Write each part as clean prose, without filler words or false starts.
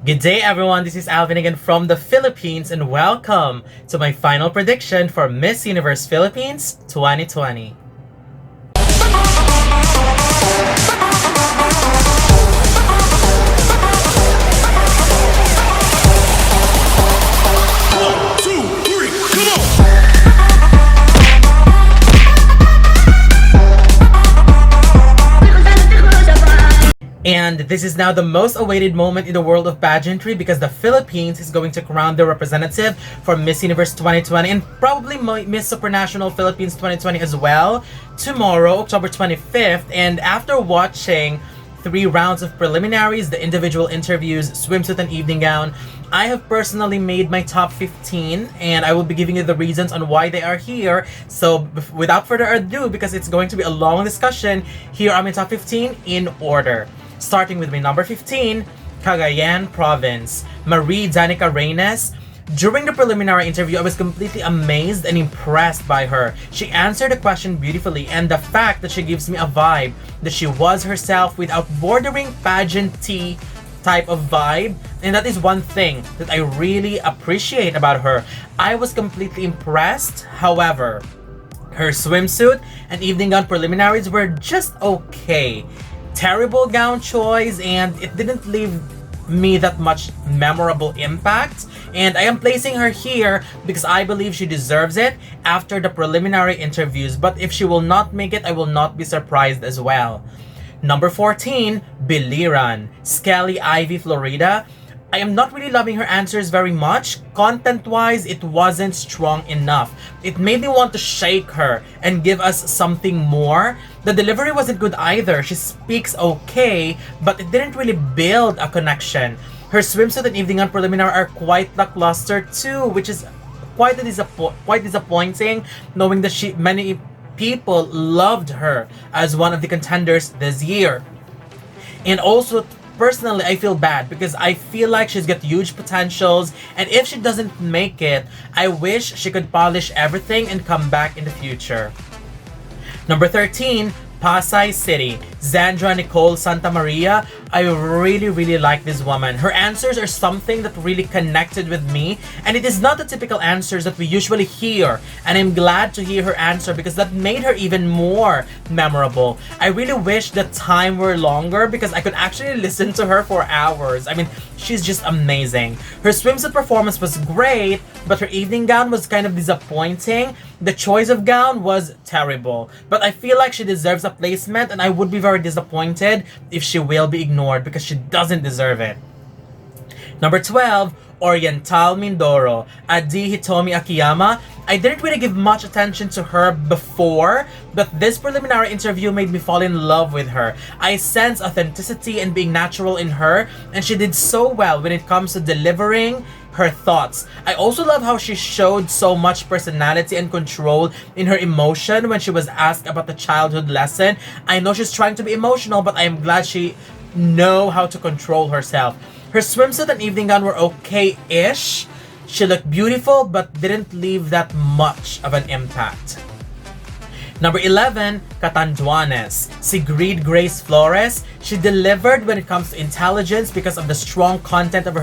Good day, everyone. This is Alvin again from the Philippines, and welcome to my final prediction for Miss Universe Philippines 2020. And this is now the most awaited moment in the world of pageantry because the Philippines is going to crown their representative for Miss Universe 2020 and probably Miss Supranational Philippines 2020 as well tomorrow, October 25th. And after watching 3 rounds of preliminaries, the individual interviews, swimsuit and evening gown, I have personally made my top 15 and I will be giving you the reasons on why they are here. So without further ado, because it's going to be a long discussion, here are my top 15 in order. Starting with my number 15, Cagayan Province, Marie Danica Reynes. During the preliminary interview, I was completely amazed and impressed by her. She answered the question beautifully, and the fact that she gives me a vibe that she was herself without bordering pageant-y type of vibe, and that is one thing that I really appreciate about her. I was completely impressed. However, her swimsuit and evening gown preliminaries were just okay. Terrible gown choice, and it didn't leave me that much memorable impact, and I am placing her here because I believe she deserves it after the preliminary interviews, but if she will not make it, I will not be surprised as well. Number 14, BILIRAN, Skelly Ivy Florida. I am not really loving her answers very much. Content-wise, it wasn't strong enough. It made me want to shake her and give us something more. The delivery wasn't good either. She speaks okay, but it didn't really build a connection. Her swimsuit and evening gown preliminary are quite lackluster too, which is quite disappointing, knowing that many people loved her as one of the contenders this year. And also, personally, I feel bad because I feel like she's got huge potentials, and if she doesn't make it, I wish she could polish everything and come back in the future. Number 13, PASAY City, Zandra Nicole Santa Maria. I really like this woman. Her answers are something that really connected with me, and it is not the typical answers that we usually hear, and I'm glad to hear her answer because that made her even more memorable. I really wish the time were longer because I could actually listen to her for hours. I mean, she's just amazing. Her swimsuit performance was great, but her evening gown was kind of disappointing. The choice of gown was terrible, but I feel like she deserves a placement, and I would be very disappointed if she will be ignored because she doesn't deserve it. Number 12, Oriental Mindoro, Adee Hitomi Akiyama. I didn't really give much attention to her before, but this preliminary interview made me fall in love with her. I sense authenticity and being natural in her, and she did so well when it comes to delivering her thoughts. I also love how she showed so much personality and control in her emotion when she was asked about the childhood lesson. I know she's trying to be emotional, but I am glad she know how to control herself. Her swimsuit and evening gown were okay-ish. She looked beautiful, but didn't leave that much of an impact. Number 11, CATANDUANES, Sigrid Grace Flores. She delivered when it comes to intelligence because of the strong content of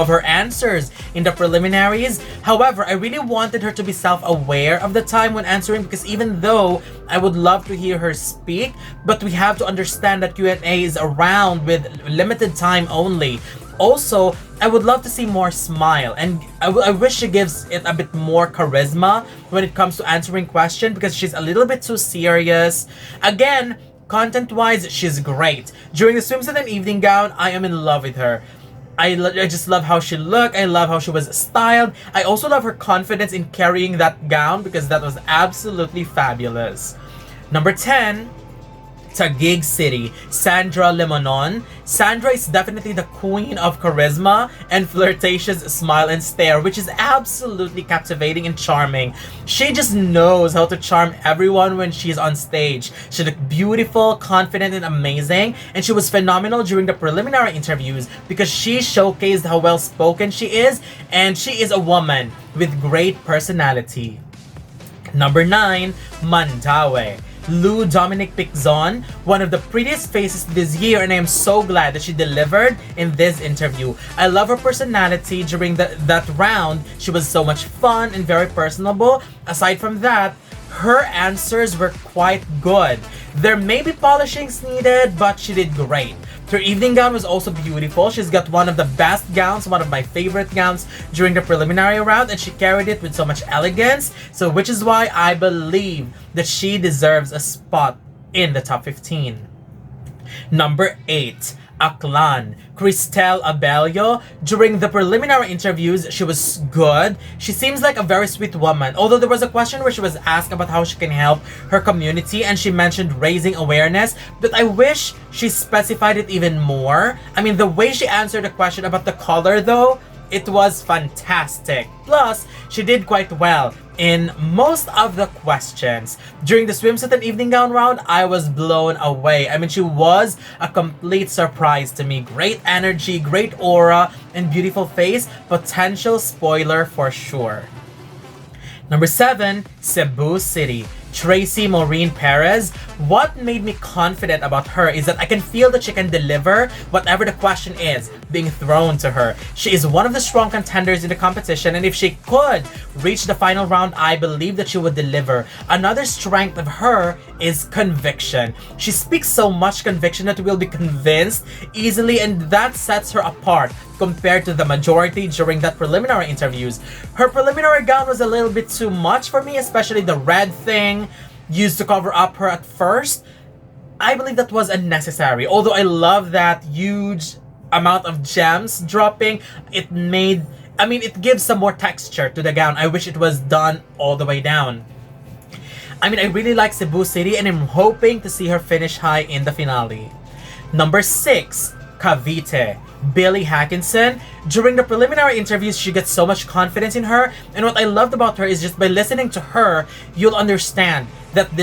her answers in the preliminaries. However, I really wanted her to be self-aware of the time when answering because even though I would love to hear her speak, but we have to understand that Q&A is around with limited time only. Also, I would love to see more smile, and I wish she gives it a bit more charisma when it comes to answering questions because she's a little bit too serious. Again, content-wise, she's great. During the swimsuit and evening gown, I am in love with her. I just love how she looked. I love how she was styled. I also love her confidence in carrying that gown because that was absolutely fabulous. Number 10, Taguig City, Sandra Lemonon. Sandra is definitely the queen of charisma and flirtatious smile and stare, which is absolutely captivating and charming. She just knows how to charm everyone when she's on stage. She looked beautiful, confident, and amazing, and she was phenomenal during the preliminary interviews because she showcased how well-spoken she is, and she is a woman with great personality. Number 9, MANDAUE. Dominique Piczon, one of the prettiest faces this year, and I am so glad that she delivered in this interview. I love her personality during that round. She was so much fun and very personable. Aside from that, her answers were quite good. There may be polishings needed, but she did great. Her evening gown was also beautiful. She's got one of the best gowns, one of my favorite gowns during the preliminary round, and she carried it with so much elegance. So which is why I believe that she deserves a spot in the top 15. Number 8. AKLAN, Christelle Abello. During the preliminary interviews, she was good. She seems like a very sweet woman. Although there was a question where she was asked about how she can help her community and she mentioned raising awareness, but I wish she specified it even more. I mean, the way she answered the question about the color though, it was fantastic. Plus, she did quite well in most of the questions. During the swimsuit and evening gown round, I was blown away. I mean, she was a complete surprise to me. Great energy, great aura, and beautiful face. Potential spoiler for sure. Number 7, Cebu City. Tracy Maureen Perez. What made me confident about her is that I can feel that she can deliver whatever the question is being thrown to her. She is one of the strong contenders in the competition, and if she could reach the final round, I believe that she would deliver. Another strength of her is conviction. She speaks so much conviction that we'll be convinced easily, and that sets her apart compared to the majority during that preliminary interviews. Her preliminary gown was a little bit too much for me, especially the red thing used to cover up her at first. I believe that was unnecessary. Although I love that huge amount of gems dropping, it gives some more texture to the gown. I wish it was done all the way down. I mean, I really like Cebu City and I'm hoping to see her finish high in the finale. Number 6, Cavite. Billie Hackinson. During the preliminary interviews, she gets so much confidence in her, and what I loved about her is just by listening to her, you'll understand that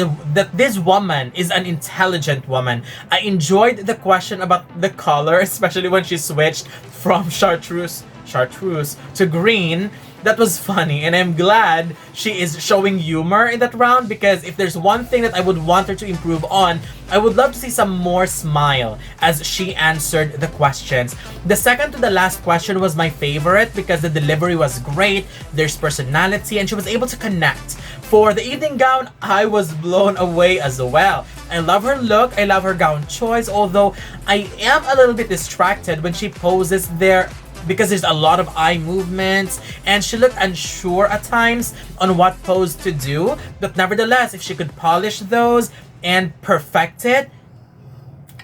this woman is an intelligent woman. I enjoyed the question about the color, especially when she switched from chartreuse to green. That was funny, and I'm glad she is showing humor in that round, because if there's one thing that I would want her to improve on, I would love to see some more smile as she answered the questions. The second to the last question was my favorite because the delivery was great, there's personality, and she was able to connect. For the evening gown, I was blown away as well. I love her look, I love her gown choice, although I am a little bit distracted when she poses there because there's a lot of eye movements and she looked unsure at times on what pose to do. But nevertheless, if she could polish those and perfect it,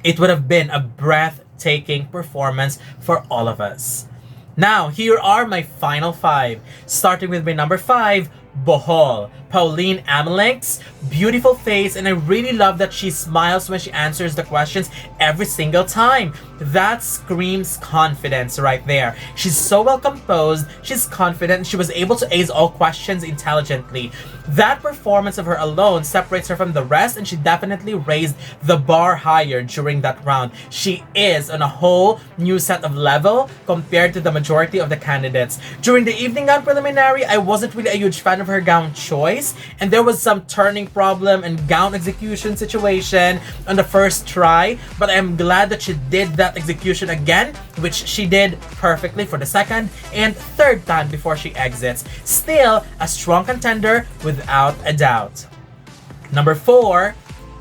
it would have been a breathtaking performance for all of us. Now, here are my final 5. Starting with my number 5, Bohol. Pauline Amelinx, beautiful face, and I really love that she smiles when she answers the questions every single time. That screams confidence right there. She's so well composed, she's confident, and she was able to ace all questions intelligently. That performance of her alone separates her from the rest, and she definitely raised the bar higher during that round. She is on a whole new set of level compared to the majority of the candidates. During the evening gown preliminary, I wasn't really a huge fan of her gown choice, and there was some turning problem and gown execution situation on the first try, but I'm glad that she did that execution again, which she did perfectly for the second and third time before she exits. Still a strong contender without a doubt. Number 4,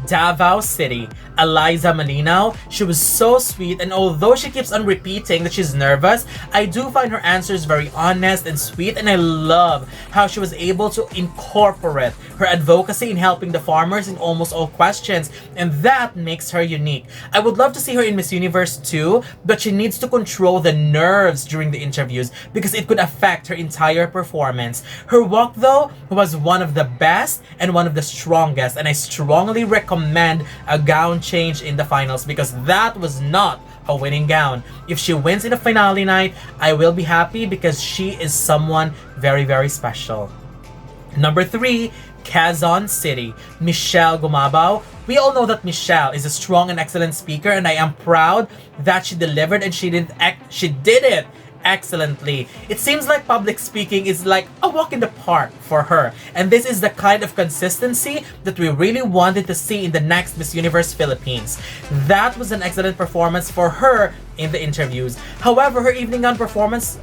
Davao City. Eliza Malinaw. She was so sweet, and although she keeps on repeating that she's nervous, I do find her answers very honest and sweet, and I love how she was able to incorporate her advocacy in helping the farmers in almost all questions, and that makes her unique. I would love to see her in Miss Universe too, but she needs to control the nerves during the interviews because it could affect her entire performance. Her walk though was one of the best and one of the strongest, and I strongly recommend a gown change in the finals because that was not a winning gown. If she wins in the finale night, I will be happy because she is someone very, very special. Number 3, Quezon City. Michelle Gumabao. We all know that Michelle is a strong and excellent speaker, and I am proud that she delivered and she did it excellently. It seems like public speaking is like a walk in the park for her. And this is the kind of consistency that we really wanted to see in the next Miss Universe Philippines. That was an excellent performance for her in the interviews. However, her evening gown performance,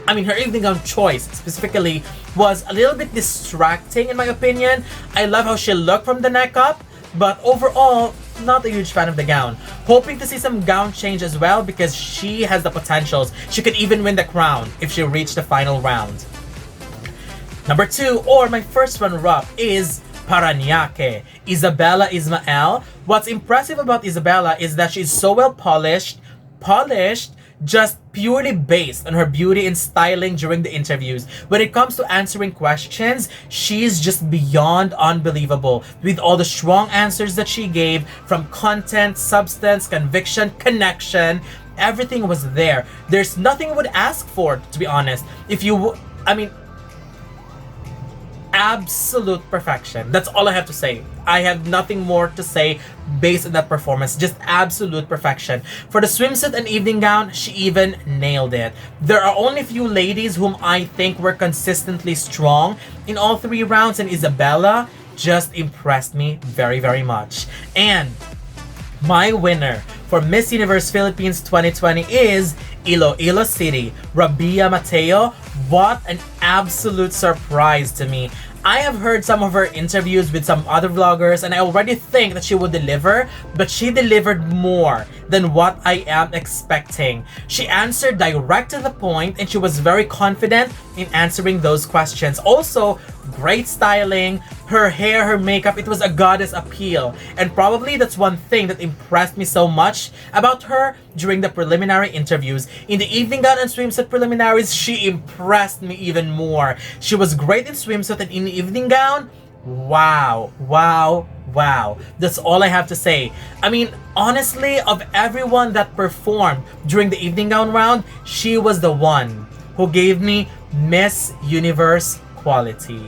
her evening gown choice specifically, was a little bit distracting in my opinion. I love how she looked from the neck up, but overall, not a huge fan of the gown. Hoping to see some gown change as well because she has the potentials. She could even win the crown if she reached the final round. Number 2, or my first runner-up, is Paranaque, Isabella Ismael. What's impressive about Isabella is that she's so well polished, just purely based on her beauty and styling during the interviews. When it comes to answering questions, she's just beyond unbelievable with all the strong answers that she gave, from content, substance, conviction, connection. Everything was there. There's nothing I would ask for, to be honest. Absolute perfection. That's all I have to say. I have nothing more to say based on that performance. Just absolute perfection. For the swimsuit and evening gown, she even nailed it. There are only a few ladies whom I think were consistently strong in all 3 rounds, and Isabella just impressed me very, very much. And my winner for Miss Universe Philippines 2020 is Iloilo City, Rabia Mateo. What an absolute surprise to me. I have heard some of her interviews with some other vloggers and I already think that she would deliver, but she delivered more than what I am expecting. She answered direct to the point and she was very confident in answering those questions. Also, great styling, her hair, her makeup, it was a goddess appeal. And probably that's one thing that impressed me so much about her during the preliminary interviews. In the evening gown and swimsuit preliminaries, she impressed me even more. She was great in swimsuit and in the evening gown. Wow. That's all I have to say. Honestly, of everyone that performed during the evening gown round, she was the one who gave me Miss Universe quality.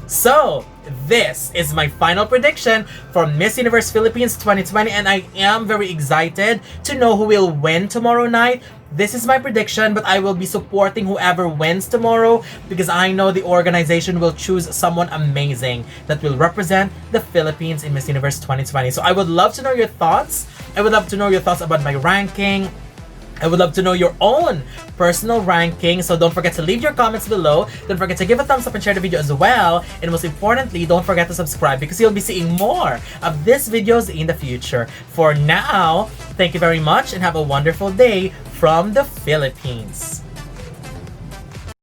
So, this is my final prediction for Miss Universe Philippines 2020 and I am very excited to know who will win tomorrow night. This is my prediction, but I will be supporting whoever wins tomorrow because I know the organization will choose someone amazing that will represent the Philippines in Miss Universe 2020. So I would love to know your thoughts. I would love to know your thoughts about my ranking. I would love to know your own personal ranking, so don't forget to leave your comments below. Don't forget to give a thumbs up and share the video as well. And most importantly, don't forget to subscribe because you'll be seeing more of these videos in the future. For now, thank you very much and have a wonderful day from the Philippines.